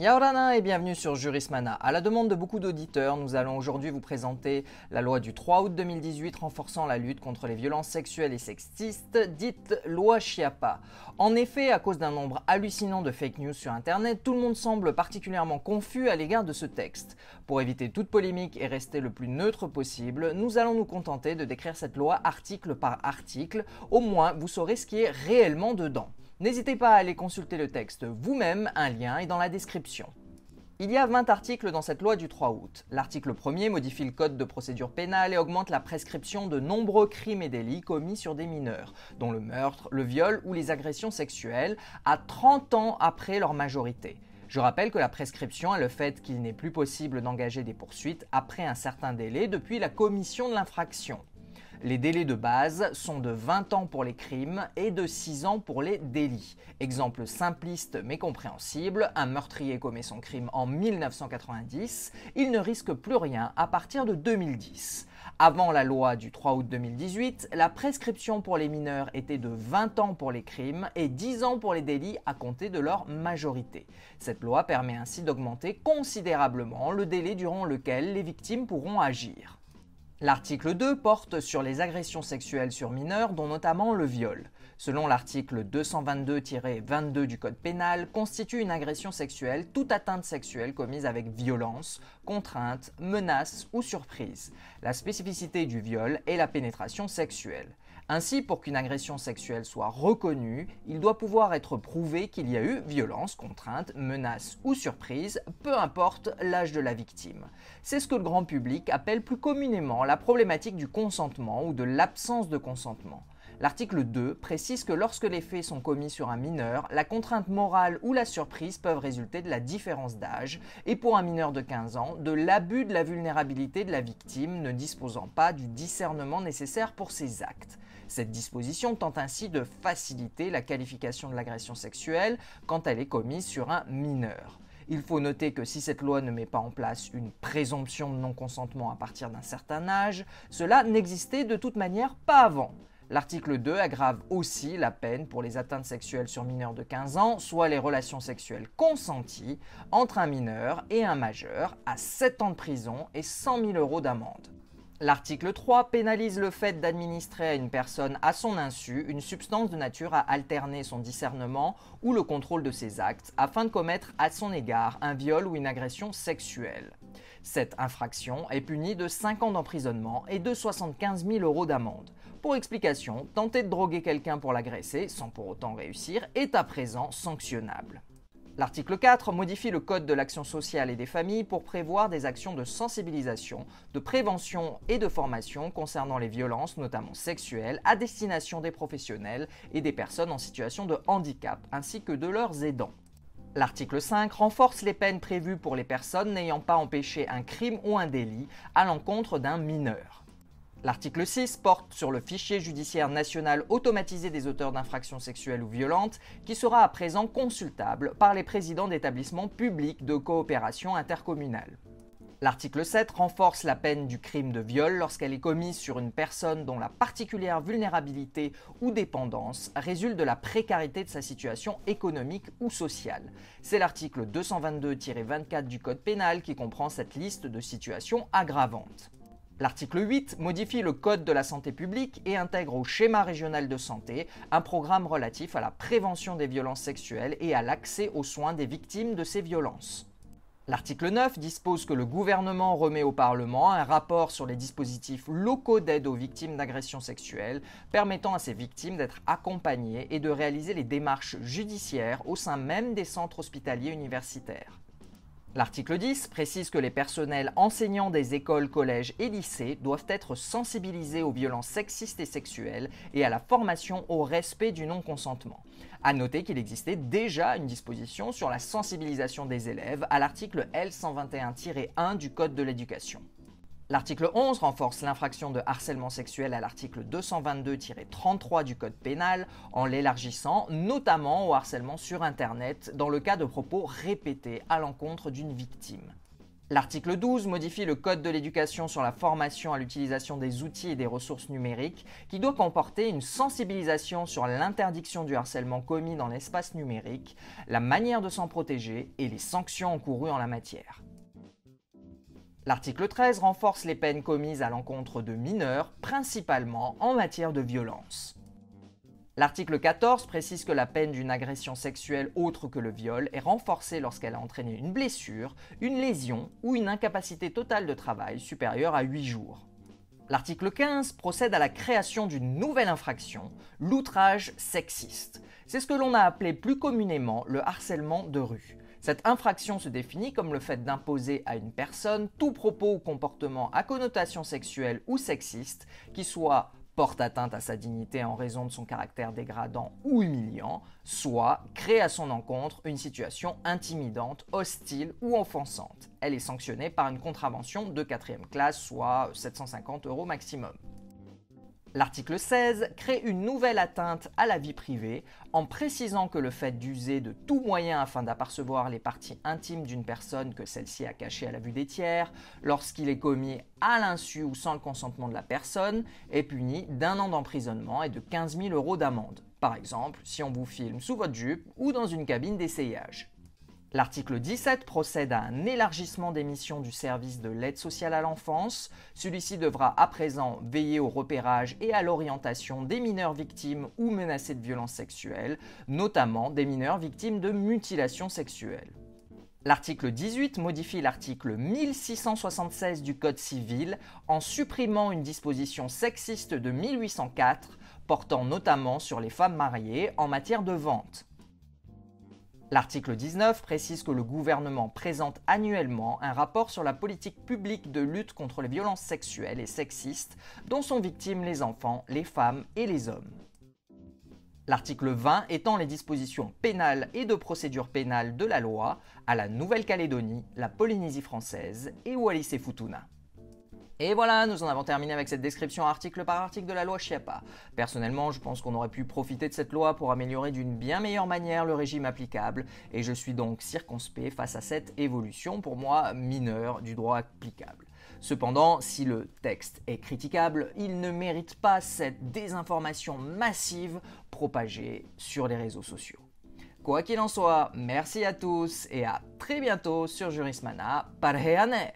Yaorana et bienvenue sur Jurismana. À la demande de beaucoup d'auditeurs, nous allons aujourd'hui vous présenter la loi du 3 août 2018 renforçant la lutte contre les violences sexuelles et sexistes, dite loi Chiappa. En effet, à cause d'un nombre hallucinant de fake news sur internet, tout le monde semble particulièrement confus à l'égard de ce texte. Pour éviter toute polémique et rester le plus neutre possible, nous allons nous contenter de décrire cette loi article par article, au moins vous saurez ce qui est réellement dedans. N'hésitez pas à aller consulter le texte vous-même, un lien est dans la description. Il y a 20 articles dans cette loi du 3 août. L'article 1er modifie le code de procédure pénale et augmente la prescription de nombreux crimes et délits commis sur des mineurs, dont le meurtre, le viol ou les agressions sexuelles, à 30 ans après leur majorité. Je rappelle que la prescription est le fait qu'il n'est plus possible d'engager des poursuites après un certain délai depuis la commission de l'infraction. Les délais de base sont de 20 ans pour les crimes et de 6 ans pour les délits. Exemple simpliste mais compréhensible, un meurtrier commet son crime en 1990, il ne risque plus rien à partir de 2010. Avant la loi du 3 août 2018, la prescription pour les mineurs était de 20 ans pour les crimes et 10 ans pour les délits à compter de leur majorité. Cette loi permet ainsi d'augmenter considérablement le délai durant lequel les victimes pourront agir. L'article 2 porte sur les agressions sexuelles sur mineurs, dont notamment le viol. Selon l'article 222-22 du Code pénal, constitue une agression sexuelle toute atteinte sexuelle commise avec violence, contrainte, menace ou surprise. La spécificité du viol est la pénétration sexuelle. Ainsi, pour qu'une agression sexuelle soit reconnue, il doit pouvoir être prouvé qu'il y a eu violence, contrainte, menace ou surprise, peu importe l'âge de la victime. C'est ce que le grand public appelle plus communément la problématique du consentement ou de l'absence de consentement. L'article 2 précise que lorsque les faits sont commis sur un mineur, la contrainte morale ou la surprise peuvent résulter de la différence d'âge et pour un mineur de 15 ans, de l'abus de la vulnérabilité de la victime ne disposant pas du discernement nécessaire pour ses actes. Cette disposition tente ainsi de faciliter la qualification de l'agression sexuelle quand elle est commise sur un mineur. Il faut noter que si cette loi ne met pas en place une présomption de non-consentement à partir d'un certain âge, cela n'existait de toute manière pas avant. L'article 2 aggrave aussi la peine pour les atteintes sexuelles sur mineurs de 15 ans, soit les relations sexuelles consenties entre un mineur et un majeur, à 7 ans de prison et 100 000 € d'amende. L'article 3 pénalise le fait d'administrer à une personne à son insu une substance de nature à alterner son discernement ou le contrôle de ses actes afin de commettre à son égard un viol ou une agression sexuelle. Cette infraction est punie de 5 ans d'emprisonnement et de 75 000 € d'amende. Pour explication, tenter de droguer quelqu'un pour l'agresser, sans pour autant réussir, est à présent sanctionnable. L'article 4 modifie le Code de l'action sociale et des familles pour prévoir des actions de sensibilisation, de prévention et de formation concernant les violences, notamment sexuelles, à destination des professionnels et des personnes en situation de handicap, ainsi que de leurs aidants. L'article 5 renforce les peines prévues pour les personnes n'ayant pas empêché un crime ou un délit à l'encontre d'un mineur. L'article 6 porte sur le fichier judiciaire national automatisé des auteurs d'infractions sexuelles ou violentes qui sera à présent consultable par les présidents d'établissements publics de coopération intercommunale. L'article 7 renforce la peine du crime de viol lorsqu'elle est commise sur une personne dont la particulière vulnérabilité ou dépendance résulte de la précarité de sa situation économique ou sociale. C'est l'article 222-24 du Code pénal qui comprend cette liste de situations aggravantes. L'article 8 modifie le Code de la santé publique et intègre au schéma régional de santé un programme relatif à la prévention des violences sexuelles et à l'accès aux soins des victimes de ces violences. L'article 9 dispose que le gouvernement remet au Parlement un rapport sur les dispositifs locaux d'aide aux victimes d'agressions sexuelles, permettant à ces victimes d'être accompagnées et de réaliser les démarches judiciaires au sein même des centres hospitaliers universitaires. L'article 10 précise que les personnels enseignants des écoles, collèges et lycées doivent être sensibilisés aux violences sexistes et sexuelles et à la formation au respect du non-consentement. A noter qu'il existait déjà une disposition sur la sensibilisation des élèves à l'article L121-1 du Code de l'éducation. L'article 11 renforce l'infraction de harcèlement sexuel à l'article 222-33 du Code pénal en l'élargissant notamment au harcèlement sur Internet dans le cas de propos répétés à l'encontre d'une victime. L'article 12 modifie le Code de l'éducation sur la formation à l'utilisation des outils et des ressources numériques qui doit comporter une sensibilisation sur l'interdiction du harcèlement commis dans l'espace numérique, la manière de s'en protéger et les sanctions encourues en la matière. L'article 13 renforce les peines commises à l'encontre de mineurs, principalement en matière de violence. L'article 14 précise que la peine d'une agression sexuelle autre que le viol est renforcée lorsqu'elle a entraîné une blessure, une lésion ou une incapacité totale de travail supérieure à 8 jours. L'article 15 procède à la création d'une nouvelle infraction, l'outrage sexiste. C'est ce que l'on a appelé plus communément le harcèlement de rue. Cette infraction se définit comme le fait d'imposer à une personne tout propos ou comportement à connotation sexuelle ou sexiste qui soit porte atteinte à sa dignité en raison de son caractère dégradant ou humiliant, soit crée à son encontre une situation intimidante, hostile ou offensante. Elle est sanctionnée par une contravention de 4e classe, soit 750 € maximum. L'article 16 crée une nouvelle atteinte à la vie privée en précisant que le fait d'user de tout moyen afin d'apercevoir les parties intimes d'une personne que celle-ci a cachées à la vue des tiers, lorsqu'il est commis à l'insu ou sans le consentement de la personne, est puni d'1 an d'emprisonnement et de 15 000 € d'amende. Par exemple, si on vous filme sous votre jupe ou dans une cabine d'essayage. L'article 17 procède à un élargissement des missions du service de l'aide sociale à l'enfance. Celui-ci devra à présent veiller au repérage et à l'orientation des mineurs victimes ou menacés de violences sexuelles, notamment des mineurs victimes de mutilations sexuelles. L'article 18 modifie l'article 1676 du Code civil en supprimant une disposition sexiste de 1804 portant notamment sur les femmes mariées en matière de vente. L'article 19 précise que le gouvernement présente annuellement un rapport sur la politique publique de lutte contre les violences sexuelles et sexistes dont sont victimes les enfants, les femmes et les hommes. L'article 20 étend les dispositions pénales et de procédure pénale de la loi à la Nouvelle-Calédonie, la Polynésie française et Wallis-et-Futuna. Et voilà, nous en avons terminé avec cette description article par article de la loi Chiappa. Personnellement, je pense qu'on aurait pu profiter de cette loi pour améliorer d'une bien meilleure manière le régime applicable, et je suis donc circonspect face à cette évolution, pour moi mineure, du droit applicable. Cependant, si le texte est critiquable, il ne mérite pas cette désinformation massive propagée sur les réseaux sociaux. Quoi qu'il en soit, merci à tous et à très bientôt sur Jurismana. Parheane!